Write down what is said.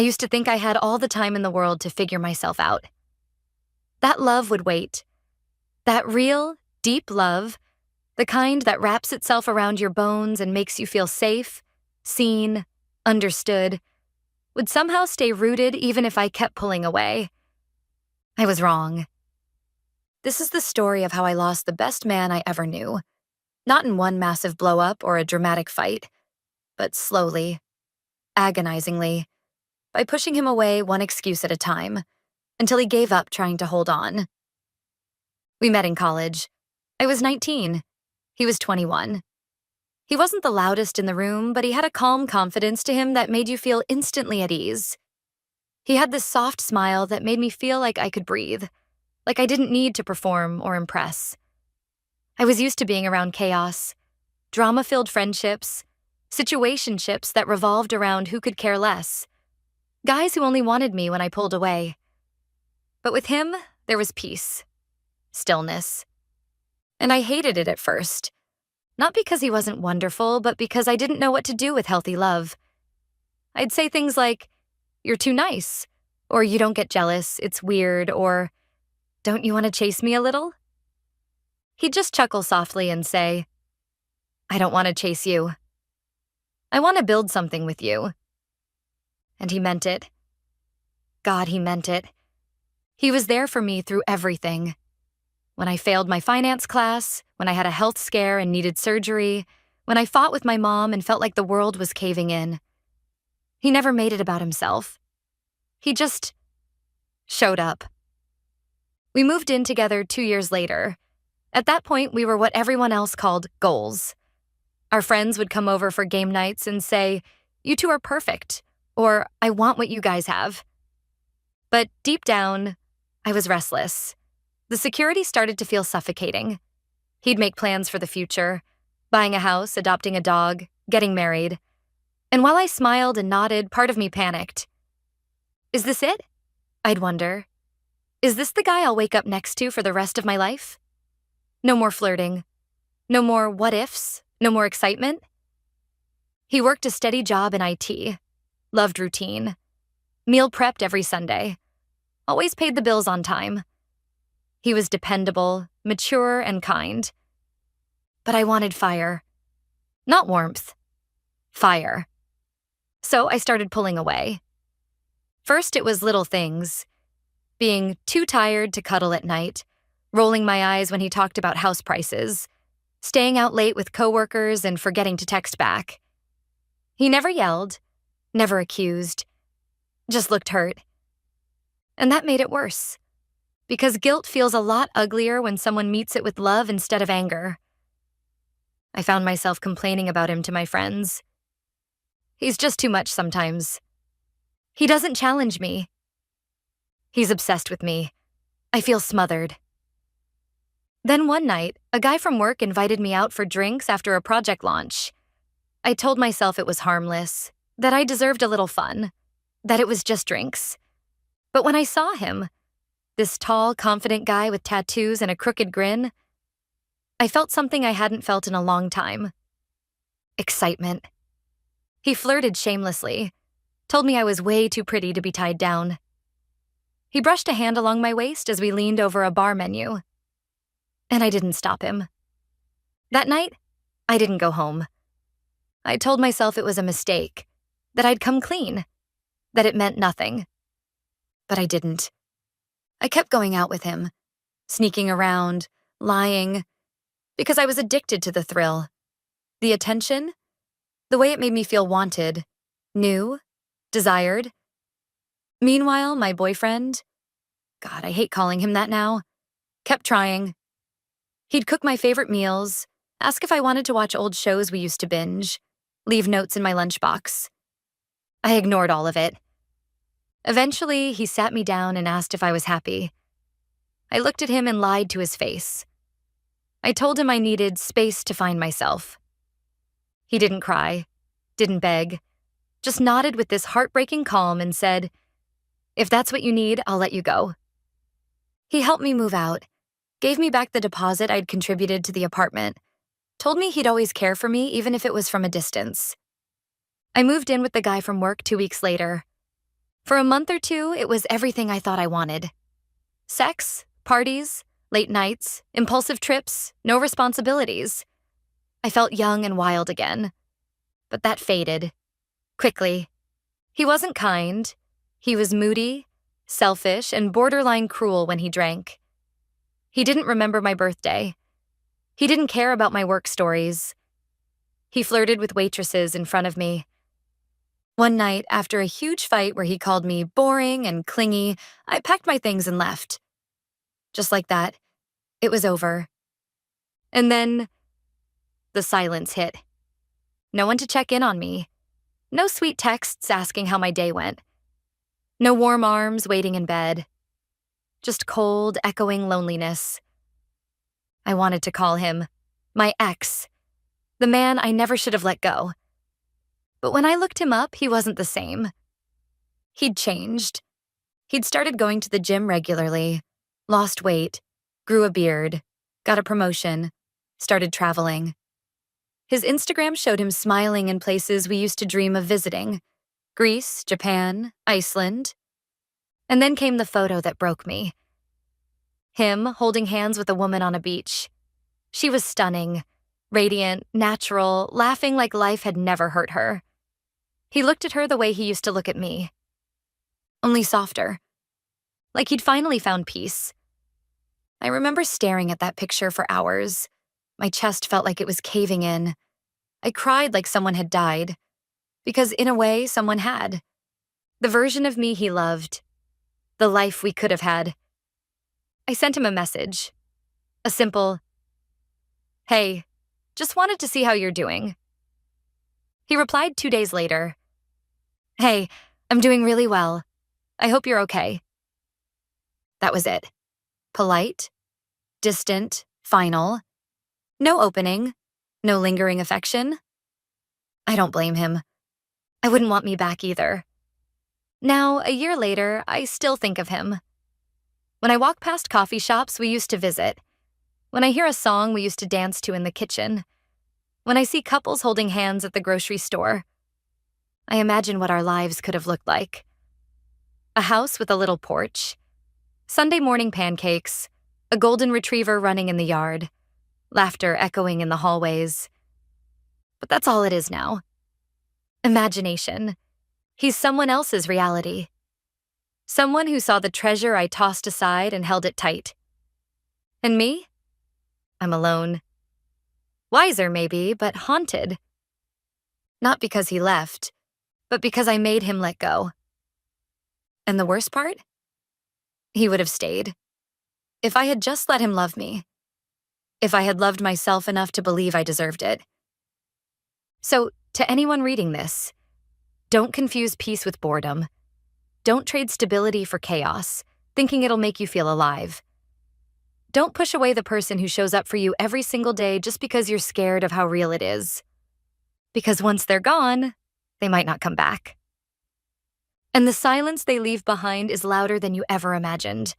I used to think I had all the time in the world to figure myself out. That love would wait. That real, deep love, the kind that wraps itself around your bones and makes you feel safe, seen, understood, would somehow stay rooted even if I kept pulling away. I was wrong. This is the story of how I lost the best man I ever knew. Not in one massive blow-up or a dramatic fight, but slowly, agonizingly, by pushing him away one excuse at a time, until he gave up trying to hold on. We met in college. I was 19. He was 21. He wasn't the loudest in the room, but he had a calm confidence to him that made you feel instantly at ease. He had this soft smile that made me feel like I could breathe, like I didn't need to perform or impress. I was used to being around chaos, drama-filled friendships, situationships that revolved around who could care less, guys who only wanted me when I pulled away. But with him, there was peace, stillness. And I hated it at first. Not because he wasn't wonderful, but because I didn't know what to do with healthy love. I'd say things like, "You're too nice," or "You don't get jealous, it's weird," or "Don't you want to chase me a little?" He'd just chuckle softly and say, "I don't want to chase you. I want to build something with you." And he meant it. God, he meant it. He was there for me through everything. When I failed my finance class, when I had a health scare and needed surgery, when I fought with my mom and felt like the world was caving in. He never made it about himself. He just showed up. We moved in together 2 years later. At that point, we were what everyone else called goals. Our friends would come over for game nights and say, "You two are perfect," or "I want what you guys have." But deep down, I was restless. The security started to feel suffocating. He'd make plans for the future, buying a house, adopting a dog, getting married. And while I smiled and nodded, part of me panicked. Is this it? I'd wonder. Is this the guy I'll wake up next to for the rest of my life? No more flirting. No more what ifs. No more excitement. He worked a steady job in IT, loved routine, meal prepped every Sunday, always paid the bills on time. He was dependable, mature, and kind. But I wanted fire. Not warmth. Fire. So I started pulling away. First, it was little things. Being too tired to cuddle at night, rolling my eyes when he talked about house prices, staying out late with coworkers and forgetting to text back. He never yelled, never accused, just looked hurt. And that made it worse. Because guilt feels a lot uglier when someone meets it with love instead of anger. I found myself complaining about him to my friends. He's just too much sometimes. He doesn't challenge me. He's obsessed with me. I feel smothered. Then one night, a guy from work invited me out for drinks after a project launch. I told myself it was harmless, that I deserved a little fun, that it was just drinks. But when I saw him, this tall, confident guy with tattoos and a crooked grin, I felt something I hadn't felt in a long time. Excitement. He flirted shamelessly, told me I was way too pretty to be tied down. He brushed a hand along my waist as we leaned over a bar menu. And I didn't stop him. That night, I didn't go home. I told myself it was a mistake, that I'd come clean, that it meant nothing. But I didn't. I kept going out with him, sneaking around, lying, because I was addicted to the thrill, the attention, the way it made me feel wanted, new, desired. Meanwhile, my boyfriend, God, I hate calling him that now, kept trying. He'd cook my favorite meals, ask if I wanted to watch old shows we used to binge, leave notes in my lunchbox. I ignored all of it. Eventually, he sat me down and asked if I was happy. I looked at him and lied to his face. I told him I needed space to find myself. He didn't cry, didn't beg, just nodded with this heartbreaking calm and said, "If that's what you need, I'll let you go." He helped me move out, gave me back the deposit I'd contributed to the apartment, told me he'd always care for me even if it was from a distance. I moved in with the guy from work 2 weeks later. For a month or two, it was everything I thought I wanted. Sex, parties, late nights, impulsive trips, no responsibilities. I felt young and wild again. But that faded. Quickly. He wasn't kind. He was moody, selfish, and borderline cruel when he drank. He didn't remember my birthday. He didn't care about my work stories. He flirted with waitresses in front of me. One night, after a huge fight where he called me boring and clingy, I packed my things and left. Just like that, it was over. And then the silence hit. No one to check in on me. No sweet texts asking how my day went. No warm arms waiting in bed. Just cold, echoing loneliness. I wanted to call him my ex, the man I never should have let go. But when I looked him up, he wasn't the same. He'd changed. He'd started going to the gym regularly, lost weight, grew a beard, got a promotion, started traveling. His Instagram showed him smiling in places we used to dream of visiting: Greece, Japan, Iceland. And then came the photo that broke me. Him holding hands with a woman on a beach. She was stunning, radiant, natural, laughing like life had never hurt her. He looked at her the way he used to look at me. Only softer. Like he'd finally found peace. I remember staring at that picture for hours. My chest felt like it was caving in. I cried like someone had died. Because in a way, someone had. The version of me he loved. The life we could have had. I sent him a message. A simple, "Hey, just wanted to see how you're doing." He replied 2 days later. "Hey, I'm doing really well. I hope you're okay." That was it. Polite, distant, final. No opening, no lingering affection. I don't blame him. I wouldn't want me back either. Now, a year later, I still think of him. When I walk past coffee shops we used to visit. When I hear a song we used to dance to in the kitchen. When I see couples holding hands at the grocery store. I imagine what our lives could have looked like. A house with a little porch. Sunday morning pancakes. A golden retriever running in the yard. Laughter echoing in the hallways. But that's all it is now. Imagination. He's someone else's reality. Someone who saw the treasure I tossed aside and held it tight. And me? I'm alone. Wiser, maybe, but haunted. Not because he left, but because I made him let go. And the worst part? He would have stayed. If I had just let him love me. If I had loved myself enough to believe I deserved it. So, to anyone reading this, don't confuse peace with boredom. Don't trade stability for chaos, thinking it'll make you feel alive. Don't push away the person who shows up for you every single day just because you're scared of how real it is. Because once they're gone, they might not come back. And the silence they leave behind is louder than you ever imagined.